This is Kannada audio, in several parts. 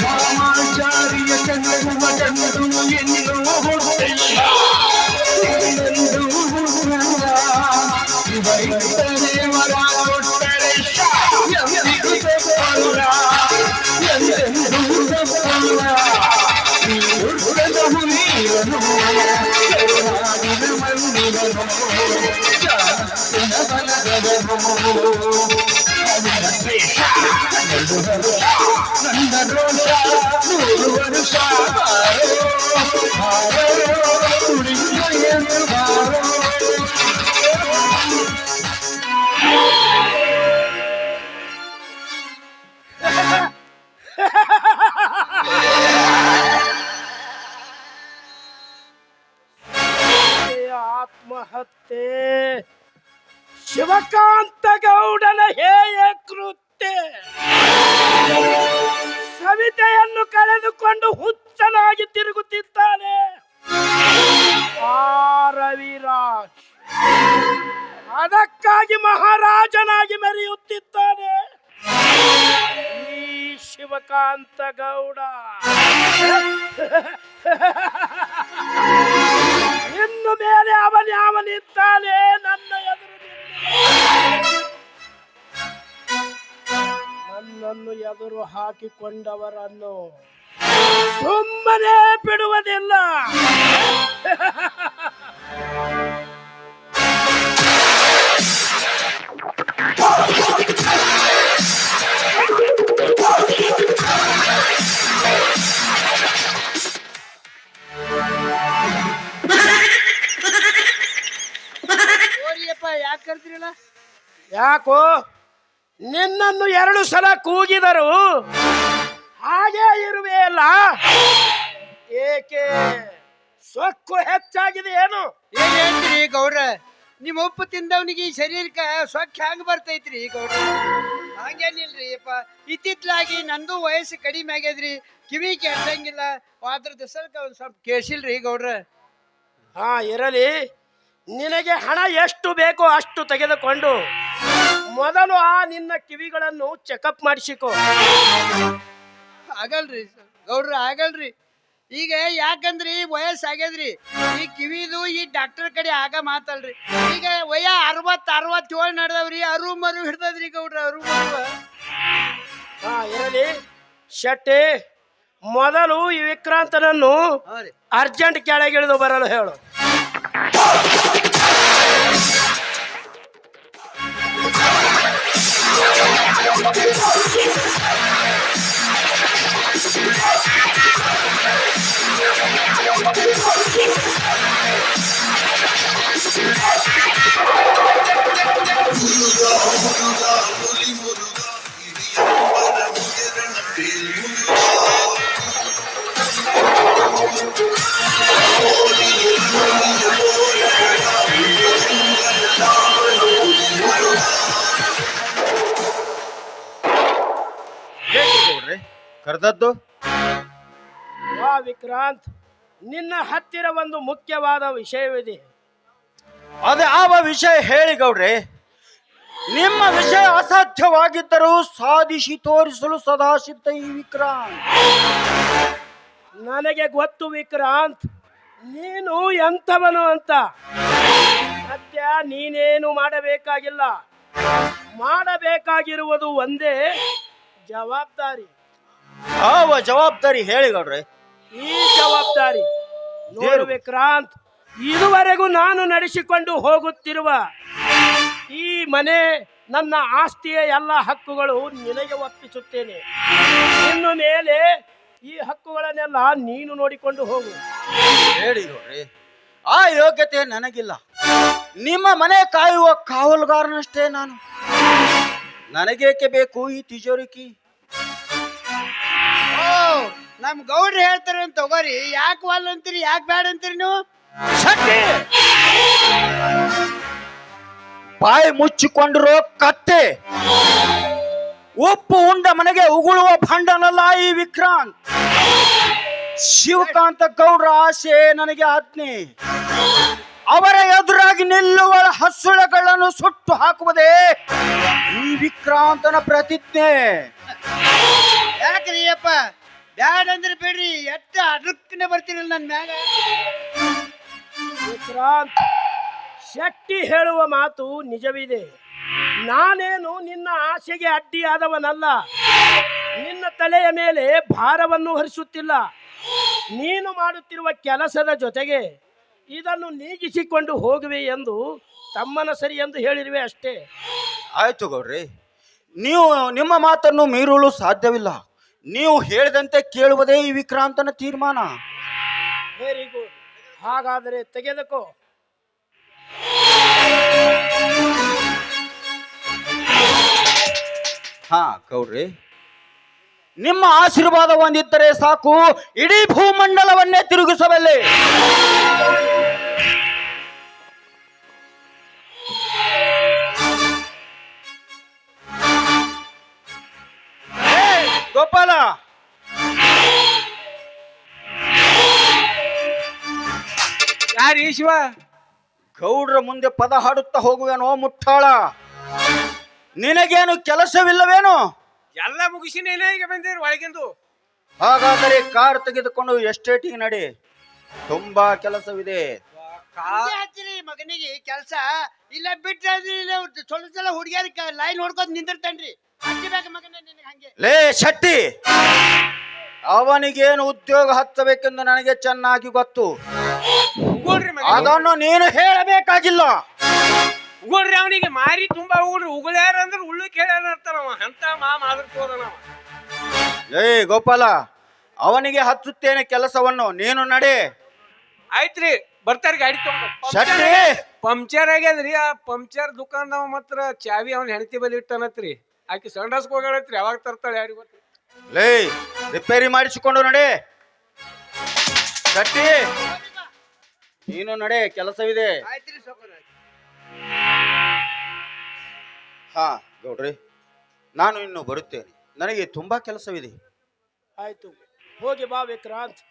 ರಾಮಾಚಾರ್ಯ ಚಂದ್ರಗುವ ಚಂದ್ರು ಎನ್ನುವ ದೇವರ ಕೊಟ್ಟರೆ ಆತ್ಮಹತ್ಯೆ ಶಿವಕಾಂತ ಗೌಡನ ಹೇಯ ಕೃತ್ಯ. ಸವಿತೆಯನ್ನು ಕಳೆದುಕೊಂಡು ಹುಚ್ಚನಾಗಿ ತಿರುಗುತ್ತಿದ್ದಾನೆ ಆ ರವಿರಾಜ್. ಅದಕ್ಕಾಗಿ ಮಹಾರಾಜನಾಗಿ ಮೆರೆಯುತ್ತಿದ್ದಾನೆ ಈ ಶಿವಕಾಂತ ಗೌಡ. ಇನ್ನು ಮೇಲೆ ಅವನಿದ್ದಾನೆ ನನ್ನ ಎದುರು. ನನ್ನನ್ನು ಎದುರು ಹಾಕಿಕೊಂಡವರನ್ನು ಸುಮ್ಮನೆ ಬಿಡುವುದಿಲ್ಲ. ಯಾಕೋ ನಿನ್ನನ್ನು 2 ಸಲ ಕೂಗಿದರು ಹಾಗೆ ಇರುವೆ ಅಲ್ಲ, ಏಕೆ ಸೊಕ್ಕು ಹೆಚ್ಚಾಗಿದೆ ಏನು? ಏನ್ ಹೇಳ್ತೀರಿ ಗೌಡ್ರ? ನಿಮ್ಮ ಉಪ್ಪು ತಿಂದವನಿಗೆ ಈ ಶರೀರಕ್ಕೆ ಸೊಕ್ಕ ಹ್ಯಾಂಗ ಬರ್ತೈತ್ರಿ ಗೌಡ್ರ? ಹಂಗೇನಿಲ್ರಿ ಅಪ್ಪ, ಇತ್ತಿತ್ಲಾಗಿ ನಂದು ವಯಸ್ಸು ಕಡಿಮೆ ಆಗ್ಯದ್ರಿ, ಕಿವಿ ಕೇಳ್ಸಂಗಿಲ್ಲ, ಅದ್ರ ದಿಸಲ್ಕ ಒಂದ್ ಸ್ವಲ್ಪ ಕೇಳಿಸಿಲ್ರಿ ಗೌಡ್ರ. ಹಾ ಇರಲಿ, ನಿನಗೆ ಹಣ ಎಷ್ಟು ಬೇಕೋ ಅಷ್ಟು ತೆಗೆದುಕೊಂಡು ಮೊದಲು ಆ ನಿನ್ನ ಕಿವಿಗಳನ್ನು ಚೆಕಪ್ ಮಾಡಿಸಿಕೋ. ಆಗಲ್ರಿ ಗೌಡ್ರ, ಆಗಲ್ರಿ. ಈಗ ಯಾಕಂದ್ರಿ ವಯಸ್ಸಾಗ್ಯದ್ರಿ, ಈ ಕಿವಿದು ಈ ಡಾಕ್ಟರ್ ಕಡೆ ಆಗ ಮಾತಲ್ರಿ. ಈಗ 60-67 ನಡೆದವ್ರಿ, ಅರು ಮರು ಹಿಡ್ದದ್ರಿ ಗೌಡ್ರ, ಅರು ಮರು. ಹಾ ಇರಲಿ ಶೆಟ್ಟಿ, ಮೊದಲು ಈ ವಿಕ್ರಾಂತನನ್ನು ಅರ್ಜೆಂಟ್ ಕೆಳಗಿಳಿದು ಬರಲು ಹೇಳು. ಕರೆದದ್ದು ವಾ ವಿಕ್ರಾಂತ್, ನಿನ್ನ ಹತ್ತಿರ ಒಂದು ಮುಖ್ಯವಾದ ವಿಷಯವಿದೆ. ಅದ್ಯಾವ ವಿಷಯ ಹೇಳಿ ಗೌಡ್ರೆ? ನಿಮ್ಮ ವಿಷಯ ಅಸಾಧ್ಯವಾಗಿದ್ದರೂ ಸಾಧಿಸಿ ತೋರಿಸಲು ಸದಾ ಸಿದ್ಧ ಈ ವಿಕ್ರಾಂತ್. ನನಗೆ ಗೊತ್ತು ವಿಕ್ರಾಂತ್, ನೀನು ಎಂಥವನು ಅಂತ. ಸತ್ಯ, ನೀನೇನು ಮಾಡಬೇಕಾಗಿಲ್ಲ. ಮಾಡಬೇಕಾಗಿರುವುದು ಒಂದೇ ಜವಾಬ್ದಾರಿ. ಯಾವ ಜವಾಬ್ದಾರಿ ಹೇಳಿ ಗೌಡ್ರೆ? ಈ ಜವಾಬ್ದಾರಿ ನೋಡು ವಿಕ್ರಾಂತ್, ಇದುವರೆಗೂ ನಾನು ನಡೆಸಿಕೊಂಡು ಹೋಗುತ್ತಿರುವ ಈ ಮನೆ, ನನ್ನ ಆಸ್ತಿಯ ಎಲ್ಲ ಹಕ್ಕುಗಳು ನಿನಗೆ ಒಪ್ಪಿಸುತ್ತೇನೆ. ಇನ್ನು ಮೇಲೆ ಈ ಹಕ್ಕುಗಳನ್ನೆಲ್ಲ ನೀನು ನೋಡಿಕೊಂಡು ಹೋಗು. ಹೇಳಿ ಗೌಡ್ರೆ, ಆ ಯೋಗ್ಯತೆ ನನಗಿಲ್ಲ. ನಿಮ್ಮ ಮನೆ ಕಾಯುವ ಕಾವಲುಗಾರನಷ್ಟೇ ನಾನು. ನನಗೇಕೆ ಬೇಕು ಈ ತಿಜೋರಿಕಿ? ನಮ್ ಗೌಡ್ರು ಹೇಳ್ತಾರ ತಗೋರಿ, ಯಾಕೆ ವಾಲ್ ಅಂತೀರಿ, ಯಾಕೆ ಬ್ಯಾಡ ಅಂತೀರಿ ನೀವು? ಬಾಯಿ ಮುಚ್ಚಿಕೊಂಡಿರೋ ಕತ್ತೆ, ಉಪ್ಪು ಉಂಡ ಮನೆಗೆ ಉಗುಳುವ ಭಂಡನಲ್ಲ ಈ ವಿಕ್ರಾಂತ್. ಶಿವಕಾಂತ ಗೌಡ್ರ ಆಸೆ ನನಗೆ ಆಜ್ಞೆ. ಅವರ ಎದುರಾಗಿ ನಿಲ್ಲುವ ಹಸುಳೆಗಳನ್ನು ಸುಟ್ಟು ಹಾಕುವುದೇ ಈ ವಿಕ್ರಾಂತನ ಪ್ರತಿಜ್ಞೆ. ಯಾಕ್ರಿ ಅಪ್ಪ ಬ್ಯಾಡ ಅಂದ್ರೆ ಬಿಡ್ರಿ, ಎಷ್ಟ ಅದಕ್ಕನೆ ಬರ್ತೀರಲ್ಲ ನನ್ ಮ್ಯಾಗ. ವಿಕ್ರಾಂತ್, ಶೆಟ್ಟಿ ಹೇಳುವ ಮಾತು ನಿಜವಿದೆ. ನಾನೇನು ನಿನ್ನ ಆಸೆಗೆ ಅಡ್ಡಿಯಾದವನಲ್ಲ. ನಿನ್ನ ತಲೆಯ ಮೇಲೆ ಭಾರವನ್ನು ಹೊರಿಸುತ್ತಿಲ್ಲ. ನೀನು ಮಾಡುತ್ತಿರುವ ಕೆಲಸದ ಜೊತೆಗೆ ಇದನ್ನು ನೀಗಿಸಿಕೊಂಡು ಹೋಗುವೆ ಎಂದು ತಮ್ಮನ ಸರಿ ಎಂದು ಹೇಳಿರುವೆ ಅಷ್ಟೇ. ಆಯ್ತು ಗೌಡ್ರಿ, ನೀವು ನಿಮ್ಮ ಮಾತನ್ನು ಮೀರಲು ಸಾಧ್ಯವಿಲ್ಲ. ನೀವು ಹೇಳಿದಂತೆ ಕೇಳುವುದೇ ಈ ವಿಕ್ರಾಂತನ ತೀರ್ಮಾನ. Very good. ಹಾಗಾದರೆ ತೆಗೆದುಕೋ. ಹಾ ಗೌಡ್ರಿ, ನಿಮ್ಮ ಆಶೀರ್ವಾದ ಹೊಂದಿದ್ದರೆ ಸಾಕು, ಇಡೀ ಭೂಮಂಡಲವನ್ನೇ ತಿರುಗಿಸಬಲ್ಲೆ. ಗೋಪಾಲ, ಯಾರು ಶಿವ? ಗೌಡ್ರ ಮುಂದೆ ಪದ ಹಾಡುತ್ತಾ ಹೋಗುವೇನೋ ಮುಟ್ಟಾಳ? ನಿನಗೇನು ಕೆಲಸವಿಲ್ಲವೇನು? ಎಲ್ಲ ಮುಗಿಸಿ ನೀನೇ ಈಗ ಬಂದಿರಿ ಒಳಗಿಂದು. ಹಾಗಾದರೆ ಕಾರ್ ತೆಗೆದುಕೊಂಡು ಎಸ್ಟೇಟಿಗೆ ನಡಿ, ತುಂಬಾ ಕೆಲಸವಿದೆ. ಮಗನಿಗೆ ಕೆಲಸ ಇಲ್ಲ ಬಿಟ್ರೆ ಚಲೋ ಚಲೋ ಹುಡುಗಿಯರ್ ಲೈನ್ ಹೊಡ್ಕೋದ್ ನಿಂದಿರ್ತೇನ್ರಿ. ಹಚ್ಚಿಬೇಕು ಮಗನ ನಿನಗೆ ಹಂಗೆ. ಲೇ ಶೆಟ್ಟಿ, ಅವನಿಗೇನು ಉದ್ಯೋಗ ಹಚ್ಚಬೇಕೆಂದು ನನಗೆ ಚೆನ್ನಾಗಿ ಗೊತ್ತು. ಅದನ್ನು ನೀನು ಹೇಳಬೇಕಾಗಿಲ್ಲ. ಉಗುಳ್ರಿ, ಅವನಿಗೆ ಮಾರಿ ತುಂಬಾ ಉಗುಳ್ರಿ. ಉಗುಳ್ಯಾರ ಅಂದ್ರೆ ಉಳ್ಳಿಕ್ ಹೇಳ್ಯಾರ ಅಂತಾನವ. ಅಂತ ಮಾದರ್ಕೋದನವ. ಏ ಗೋಪಾಲ, ಅವನಿಗೆ ಹಚ್ಚುತ್ತೇನೆ ಕೆಲಸವನ್ನು, ನೀನು ನಡೆ. ಆಯ್ತ್ರಿ, ಬರ್ತಾರ ಗಾಡಿ ತಗೊಂಡು. ಶೆಟ್ಟಿ, ಪಂಕ್ಚರ್ ಆಗ್ಯದ್ರಿ. ಆ ಪಂಕ್ಚರ್ ದುಕಾನ್ದವ ಮಾತ್ರ ಚಾವಿ ಅವನ ಹೆಂಡತಿ ಬಲಿ ಇಟ್ಟನತ್ರಿ. ಆಕಿ ಸಂಡಾಸ್ಗೆ ಹೋಗ್ಯಾಳತ್ರಿ. ಯಾವಾಗ ತರ್ತಾಳೆ ಯಾರಿಗೆ ಗೊತ್ತ. ಲೇ, ರಿಪೇರಿ ಮಾಡಿಸಿಕೊಂಡು ನಡೆ. ಶೆಟ್ಟಿ, ನೀನು ನಡೆ, ಕೆಲಸವಿದೆ. ಆಯ್ತ್ರಿ ಸೌಕರ್ಯ. ಹಾ ಗೌಡ್ರಿ, ನಾನು ಇನ್ನು ಬರುತ್ತೇನೆ. ನನಗೆ ತುಂಬಾ ಕೆಲಸವಿದೆ. ಆಯ್ತು, ಹೋಗಿ ಬಾ ವಿಕ್ರಾಂತ್.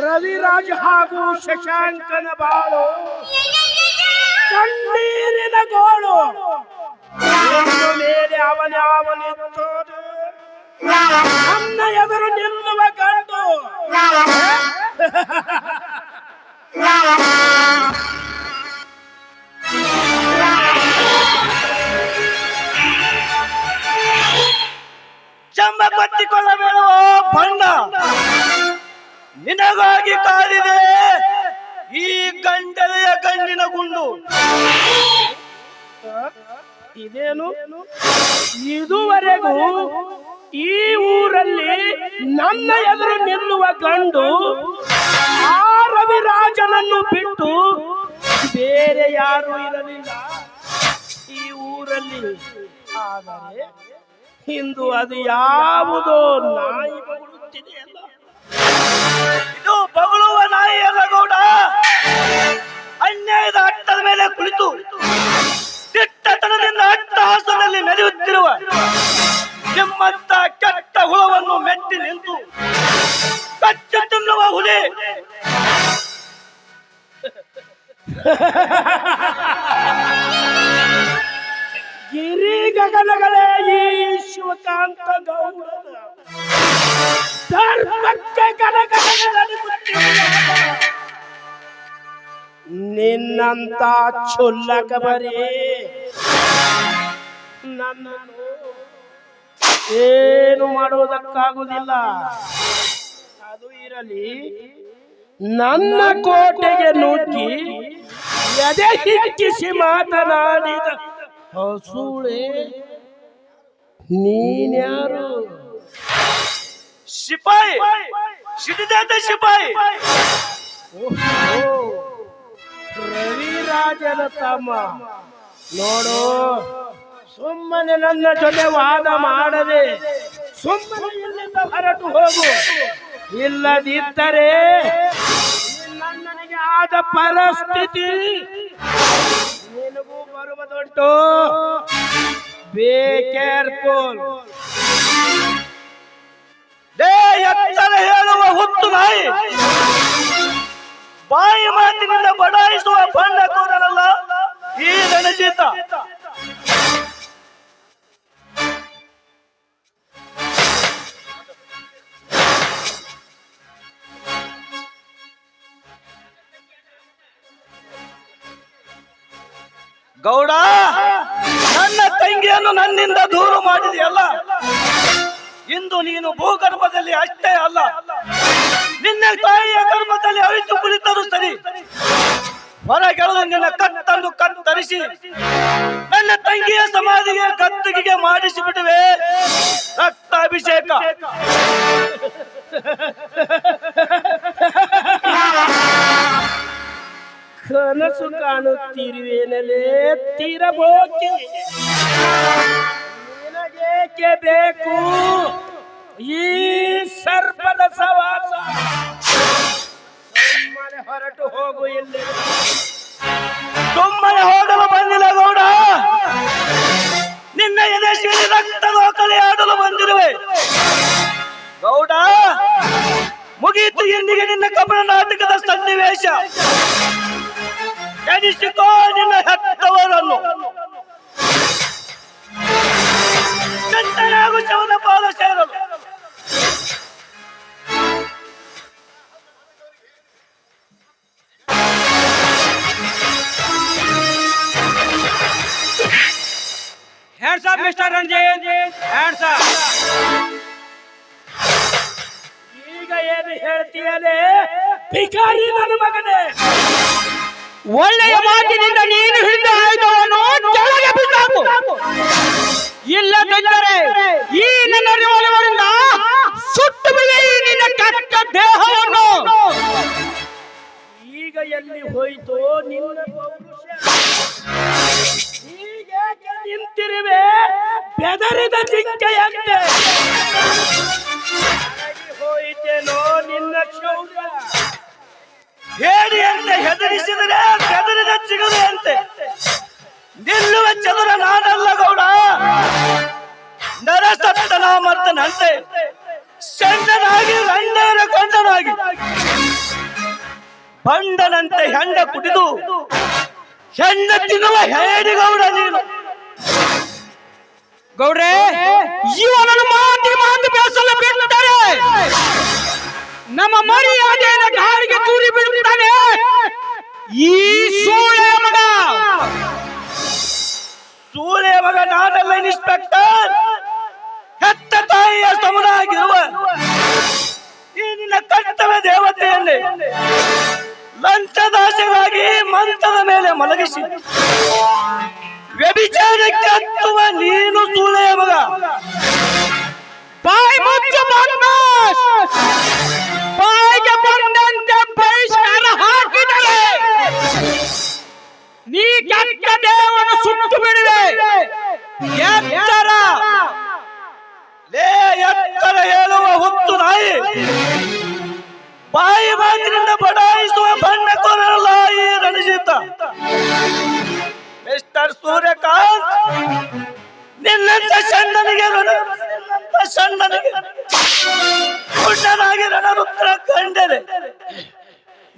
ರವಿರಾಜ್ ಹಾಗೂ ಶಶಾಂಕನ ಬಾಳು ಕಣ್ಣೀರಿನ ಗೋಳು. ಇನ್ನು ಮೇಲೆ ಅವನಿತ್ತೋದು ನನ್ನ ಎದುರು ನಿಲ್ಲುವ ಗಂಡು. ಚಂಬ ಕಟ್ಟಿಕೊಳ್ಳಬೇಡುವ ಬಣ್ಣ, ನಿನಗಾಗಿ ಕಾದಿದೆ ಈ ಗಂಡಲೆಯ ಗಂಡಿನ ಗುಂಡು. ಇದೇನು? ಇದುವರೆಗೂ ಈ ಊರಲ್ಲಿ ನನ್ನ ಎದುರು ನಿಲ್ಲುವ ಗಂಡು ಆ ರವಿರಾಜನನ್ನು ಬಿಟ್ಟು ಬೇರೆ ಯಾರು ಇರಲಿಲ್ಲ ಈ ಊರಲ್ಲಿ. ಆದರೆ ಇಂದು ಅದು ಯಾವುದೋ ನಾಯಿ ಬಗಳುತ್ತಿದೆಯಲ್ಲ. ಇದು ಬಗಳುವ ನಾಯಿ ಅಲ್ಲ ಗೌಡ, ಅನ್ಯಾಯದ ಅಟ್ಟದ ಮೇಲೆ ಕುಳಿತು ದಿಟ್ಟತನದಿಂದ ಅಟ್ಟಹಾಸದಲ್ಲಿ ಮೆರೆಯುತ್ತಿರುವ ನಿಮ್ಮಂತ ಕೆಟ್ಟ ಹುಳವನ್ನು ಮೆಟ್ಟಿ ನಿಂತು ಕಚ್ಚ ತಿನ್ನುವ ಹುಲಿ. ಗಿರಿ ಗಗನಗಳೇ ಈ ಶಿವಕಾಂತ ಗೌಡನ ಧರ್ಮಕ್ಕೆ ನಿನ್ನಂತ ಚುಲ್ಲಕ ಬರೀ ನನ್ನನ್ನು ಏನು ಮಾಡುವುದಕ್ಕಾಗುವುದಿಲ್ಲ. ಅದು ಇರಲಿ, ನನ್ನ ಕೋಟೆಗೆ ನುಗ್ಗಿ ಎದೆ ಹಿಗ್ಗಿಸಿ ಮಾತನಾಡಿದ ಹಸುಳೆ ನೀನ್ಯಾರು? ಸಿಪಾಯಿ, ಸಿಡಿದಾದ ಸಿಪಾಯಿ. ರವಿರಾಜನ ತಮ್ಮ. ನೋಡು, ಸುಮ್ಮನೆ ನನ್ನ ಜೊತೆ ವಾದ ಮಾಡದೆ ಸುಮ್ಮನೆ ಇಲ್ಲಿಂದ ಹೊರಟು ಹೋಗು. ಇಲ್ಲದಿದ್ದರೆ ನನ್ನನಿಗೆ ಆದ ಪರಿಸ್ಥಿತಿ ನಿನಗೂ ಬರುವುದುಂಟು. Be careful. ಎತ್ತರ ಹೇಳುವ ಹುತ್ತು ನಾಯಿ, ಬಾಯಿ ಮಾತಿನಿಂದ ಬಡಾಯಿಸುವ ಬಣ್ಣ ಕೋರನಲ್ಲ ಈ ರಣಜಿತ. ಗೌಡ, ನನ್ನ ತಂಗಿಯನ್ನು ನನ್ನಿಂದ ದೂರ ಮಾಡಿದೆಯಲ್ಲ, ಇಂದು ನೀನು ಭೂಗರ್ಭದಲ್ಲಿ ಅಷ್ಟೇ ಅಲ್ಲ, ನಿನ್ನ ತಾಯಿಯ ಗರ್ಭದಲ್ಲಿ ಅವಿತು ಕುಳಿತರು ಸರಿ, ಹೊರಗೆಳೆದು ನಿನ್ನ ಕತ್ತನ್ನು ಕತ್ತರಿಸಿ ನನ್ನ ತಂಗಿಯ ಸಮಾಧಿಗೆ ಗದ್ದುಗೆಗೆ ಮಾಡಿಸಿ ಬಿಡುವೆ ರಕ್ತಾಭಿಷೇಕ. ಕನಸು ಕಾಣುತ್ತಿರುವೇನಲೇ ತೀರಬೋಕಿ. ನಿನಗೇಕೆ ಬೇಕು ಈ ಸರ್ಪದ ಸವಾಸ? ಸುಮ್ಮನೆ ಹೊರಟು ಹೋಗು. ಇಲ್ಲಿ ಸುಮ್ಮನೆ ಹೋಗಲು ಬಂದಿಲ್ಲ ಗೌಡ, ನಿನ್ನ ಎದೆ ಸಿಡಿ ರಕ್ತದ ಕಲೆ ಆಡಲು ಬಂದಿರುವೆ ಗೌಡ. ಮುಗಿಯಿತು ಇಂದಿಗೆ ನಿನ್ನ ಕಪಟ ನಾಟಕದ ಸನ್ನಿವೇಶ. ಎನಿಸಿಕೋ ನಿನ್ನ ಹೆತ್ತವರನ್ನು, ಚಂದನಾಗು ಶವನ ಪಾದ ಸೇರಲು. Hands up mister Ranjit, hands up. ಈಗ ಏನು ಹೇಳ್ತೀಯಲೇ ಭಿಕಾರಿ ನನ್ನ ಮಗನೇ? ಒಳ್ಳೆಯ ಮಾತಿನಿಂದ ನೀನು ಹಿಡಿದ ಆಯುಧವನ್ನು ಕೆಳಗೆ ಬಿಸಾಕು. ಇಲ್ಲದಿದ್ದರೆ ಈ ನನ್ನ ರಿವಾಲ್ವರಿಂದ ಸುಟ್ಟು ಬಿಡಿ ನಿನ್ನ ಕಟ್ಟ ದೇಹವನ್ನು. ಈಗ ಎಲ್ಲಿ ಹೋಯಿತು ನಿನ್ನ ಪೌರುಷ? ಹೀಗೇಕೆ ನಿಂತಿರುವೆ ಬೆದರಿದ ಜಿಂಕೆಯಂತೆ? ಹೋಯಿತೇನೋ ನಿನ್ನ ಶೌರ್ಯ? ಹೇಳಿ ಅಂತ ಹೆದರಿಸಿದರೆ ಬೆದರಿದ ಚಿಗುರೆ ಅಂತೆ. ನಿಲ್ಲುವ ಚದುರ ನಾನಲ್ಲ ಗೌಡ, ನರಸತ್ತನ ಮರ್ತನಂತೆ, ಚಂಡನಾಗಿ ರಂಡೇರ ಕೊಂಡನಾಗಿ, ಬಂಡನಂತೆ ಹೆಂಡ ಕುಡಿದು ಹೆಂಡ ತಿನ್ನುವ ಹೇಳಿ ಗೌಡ ನೀನು. ಗೌಡ್ರೆ, ಇವನನ್ನು ಮಾತು ಬೇಸಲು ಬಿಡುತ್ತಾರೆ. ನಮ್ಮ ಮರ್ಯಾದೆಯನ್ನು ಗಾಳಿಗೆ ತೂರಿ ಬಿಡುತ್ತಾನೆ ಈ ಸೂಳೆ ಮಗ. ಸೂಳೆ ಮಗ ನಾನಲ್ಲ ಇನ್ಸ್ಪೆಕ್ಟರ್, ಹೆತ್ತ ತಾಯಿಯ ಸಮನಾಗಿರುವ ಈ ನಿನ್ನ ಕರ್ತವ್ಯ ದೇವತೆಯನ್ನೇ ಲಂಚದಾಸೆಗಾಗಿ ಮಂಚದ ಮೇಲೆ ಮಲಗಿಸಿ ವ್ಯಭಿಚಾರಕ್ಕೆ ಹತ್ತುವ ನೀನು ಸೂಳೆಯ ಮಗ. ಬಾಯಿ ಮುಚ್ಚು ಬದ್ಮಾಶ್. ಬಾಯಿಗೆ ಬಂದಂತೆ ಬಹಿಷ್ಕಾರ ಹಾಕಿದರೆ ನೀ ಕೆಟ್ಟ ದೇವವನ್ನು ಸುಟ್ಟು ಬಿಡುವೆ. ಎಚ್ಚರ. ಲೇ ಎತ್ತರ ಹೇಳುವ ಹುತ್ತು ನಾಯಿ, ಬಾಯಿ ಮಾತಿನಿಂದ ಬಡಾಯಿಸುವ ಬಣ್ಣ ಕೋರಲ್ಲ ಈ ರಣಜಿತ. ಮಿಸ್ಟರ್ ಸೂರ್ಯಕಾಂತ್, ನಿನ್ನಂತ ಸಣ್ಣನಿಗೆ ಪುಣ್ಣನಾಗಿ ರಣರುದ್ರ ಕಂಡರೆ,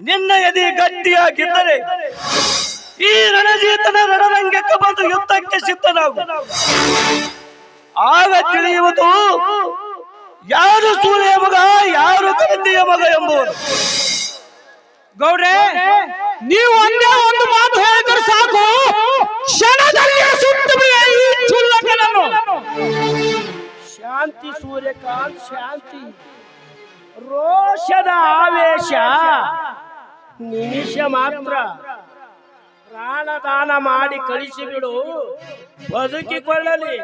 ನಿನ್ನ ಎದೆ ಗಟ್ಟಿಯಾಗಿದ್ದರೆ ಈ ರಣಜೀತನ ರಣರಂಗಕ್ಕೆ ಬಂದು ಯುದ್ಧಕ್ಕೆ ಸಿದ್ಧನಾಗು. ಆಗ ತಿಳಿಯುವುದು ಯಾರು ಸೂರ್ಯ ಮಗ, ಯಾರು ಕತ್ತಿಯ ಮಗ ಎಂಬುದು. ಗೌಡ್ರೆ, ನೀವು ಒಂದೇ ಒಂದು ಮಾತು ಹೇಳಿದ್ರೆ ಸಾಕು, ಕ್ಷಣದಲ್ಲಿ ಸುಟ್ಟು ಬಿಡಿ ಈ ಚುಲ್ಲಕನನ್ನು. ಶಾಂತಿ ಸೂರ್ಯಕಾಂತ್, ಶಾಂತಿ. ರೋಷದ ಆವೇಶ ನಿಮಿಷ ಮಾತ್ರ. ಪ್ರಾಣದಾನ ಮಾಡಿ ಕಳಿಸಿಬಿಡು, ಬದುಕಿಕೊಳ್ಳಲಿ.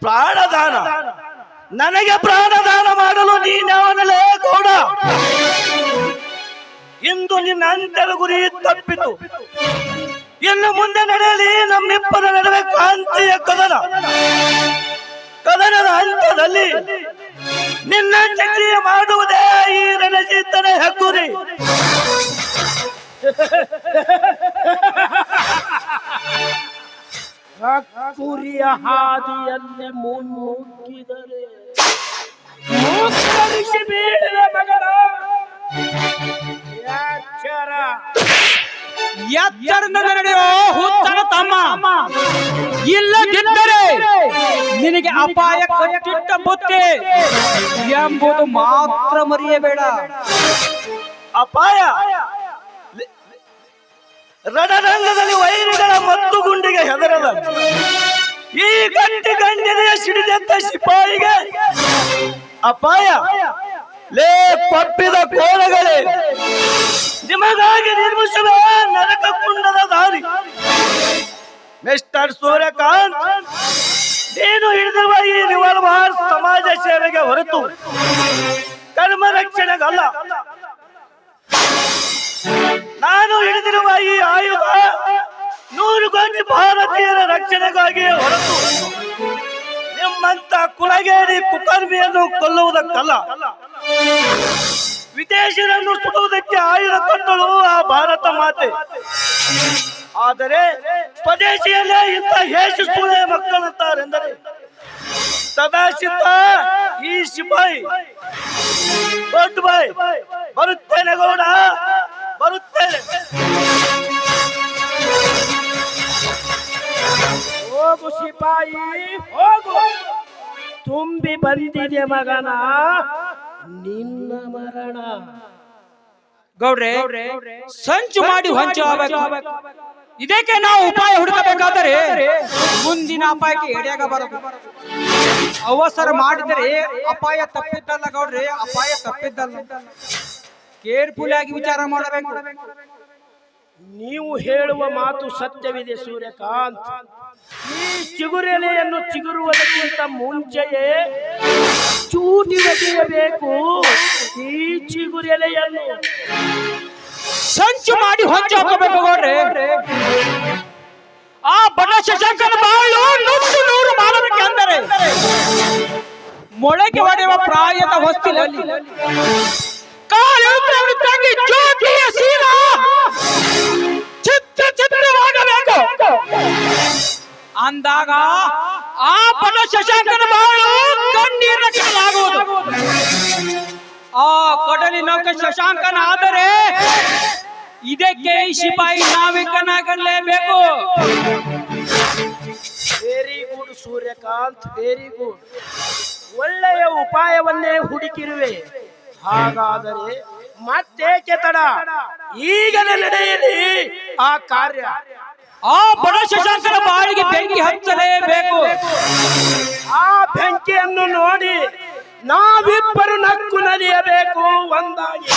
ಪ್ರಾಣದಾನ? ನನಗೆ ಪ್ರಾಣದಾನ ಮಾಡಲು ನೀನವನಲ್ಲೇ ಗೌಡ. ಇಂದು ನಿನ್ನ ಅಂತ್ಯದ ಗುರಿ ತಪ್ಪಿತು. ಇನ್ನು ಮುಂದೆ ನಡೆಯಲಿ ನಮ್ಮಿಬ್ಬರ ನಡುವೆ ಕ್ರಾಂತಿಯ ಕದನ. ಕದನದ ಹಂತದಲ್ಲಿ ನಿನ್ನ ಚಕ್ರಿಯ ಮಾಡುವುದೇ ಈ ರಣಜಿತನ ಹಕ್ಕುರಿ. ಕುರಿಯ ಹಾದಿಯಲ್ಲಿ ಮುನ್ನುಗ್ಗಿದರೆ ಮುತ್ತರಿಸಿ ಬೀಳಿದ ಮಗನ ಎಚ್ಚರ. ಎಚ್ಚರದಿಂದ ನಡೆಯೋ ಹುಚ್ಚನ ತಮ್ಮ, ಇಲ್ಲದಿದ್ದರೆ ನಿನಗೆ ಅಪಾಯ ಕಟ್ಟಿಟ್ಟ ಬುತ್ತಿ ಎಂಬುದು ಮಾತ್ರ ಮರೆಯಬೇಡ. ಅಪಾಯ ರಣರಂಗದಲ್ಲಿ ವೈರಿಗಳ ಮತ್ತು ಗುಂಡಿಗೆ ಹೆದರದ ಈ ಗಂಟೆ ಗಂಡನೆಯ ಸಿಡಿದೆದ್ದ ಸಿಪಾಯಿಗೆ ಅಪಾಯ. ಲೇ ಪಪ್ಪಿದ ಕೋಲಗಳೇ, ನಿಮಗಾಗಿ ನಿರ್ಮಿಸುವ ನರಕ ಕುಂಡದ ದಾರಿ. ಮಿಸ್ಟರ್ ಸೂರ್ಯಕಾಂತ್, ನೀನು ಹಿಡಿದಿರುವ ಈ ರಿವಾಲ್ವರ್ ಸಮಾಜ ಸೇವೆಗೆ ಹೊರತು ಕರ್ಮ ರಕ್ಷಣೆಗಲ್ಲ. ನಾನು ಹಿಡಿದಿರುವ ಈ ಆಯುಧ 100 ಕೋಟಿ ಭಾರತೀಯರ ರಕ್ಷಣೆಗಾಗಿಯೇ ಹೊರತು ನಿಮ್ಮಂತ ಕುಲಗೇಡಿ ಕುಕರ್ಮಿಯನ್ನು ಕೊಲ್ಲುವುದಕ್ಕಲ್ಲ. ವಿದೇಶಿಯರನ್ನು ಸುಡುವುದಕ್ಕೆ ಆಯುಧ ಕೊಟ್ಟಳು ಆ ಭಾರತ ಮಾತೆ. ಆದರೆ ಸ್ವದೇಶಿಯಲ್ಲೇ ಇಂಥ ಹೇಸಿ ಸೂಳೆ ಮಕ್ಕಳುತ್ತಾರೆಂದರೆ ಸದಾಶಿತ್ತ ಈ ಸಿಪಾಯಿ. ದೊಡ್ಡ ಬಾಯ್, ಬರುತ್ತೇನೆ ಗೌಡ, ಬರುತ್ತೇನೆ. ಹೋಗು ಸಿಪಾಯಿ ಹೋಗು, ತುಂಬಿ ಬಂದಿದೆ ಮಗನ ನಿನ್ನ ಮರಣ. ಗೌಡ್ರೆ, ಸಂಚು ಮಾಡಿ ಹೊಂಚು ಆಗಬೇಕು. ಇದಕ್ಕೆ ನಾವು ಉಪಾಯ ಹುಡುಕಬೇಕಾದರೆ ಮುಂದಿನ ಅಪಾಯಕ್ಕೆ ಎಡೆಯಾಗಬಾರದು. ಅವಸರ ಮಾಡಿದರೆ ಅಪಾಯ ತಪ್ಪಿದ್ದಲ್ಲ ಗೌಡ್ರೆ, ಅಪಾಯ ತಪ್ಪಿದ್ದಲ್ಲ. ಕೇರ್ಫುಲ್ ಆಗಿ ವಿಚಾರ ಮಾಡಬೇಕು. ನೀವು ಹೇಳುವ ಮಾತು ಸತ್ಯವಿದೆ ಸೂರ್ಯಕಾಂತ್. ಈ ಚಿಗುರೆಲೆಯನ್ನು ಚಿಗುರುವುದಕ್ಕಿಂತ ಮುಂಚೆಯೇ ಚೂಟಿ ಒಗೆಯಬೇಕು ಈ ಚಿಗುರೆಲೆಯನ್ನು. ಸಂಚು ಮಾಡಿ ಹೊಂಚು ಹಾಕಬೇಕು ಗೌಡ್ರೆ. ಆ ಬಡ ಶಶಾಂಕನ ಬಾಳು 100 ಮಾಡಬೇಕು ಅಂದರೆ ಮೊಳಕೆ ಹೊಡೆಯುವ ಪ್ರಾಯದ ಹೊಸ್ತಿಲಲ್ಲಿ ಜ್ಯೋತಿಯ ಶೀಲ ಚಿತ್ರವಾಗಬೇಕು. ಅಂದಾಗ ಆ ಬಡ ಶಶಾಂಕನ ಬಾಳು ಕಣ್ಣೀರ ಕಡಲಾಗುವುದು. ಆ ಕಡಲಿ ನೌಕ ಶಶಾಂಕನ ಆದರೆ ಇದಕ್ಕೆ ಈ ಸಿಪಾಯಿ ನಾವಿಕನಾಗಲೇಬೇಕು. Very good Suryakant, very good. ಒಳ್ಳೆಯ ಉಪಾಯವನ್ನೇ ಹುಡುಕಿರುವೆ. ಹಾಗಾದರೆ ಮತ್ತೇಕೆ ತಡ, ಈಗಲೇ ನಡೆಯಲಿ ಆ ಕಾರ್ಯ. ಆ ಬಡ ಶಶಾಂಕನ ಬಾಳಿಗೆ ಬೆಂಕಿ ಹಚ್ಚಲೇಬೇಕು. ಆ ಬೆಂಕಿಯನ್ನು ನೋಡಿ ನಾವಿಬ್ಬರು ನಕ್ಕು ನಲಿಯಬೇಕು ಒಂದಾಗಿ.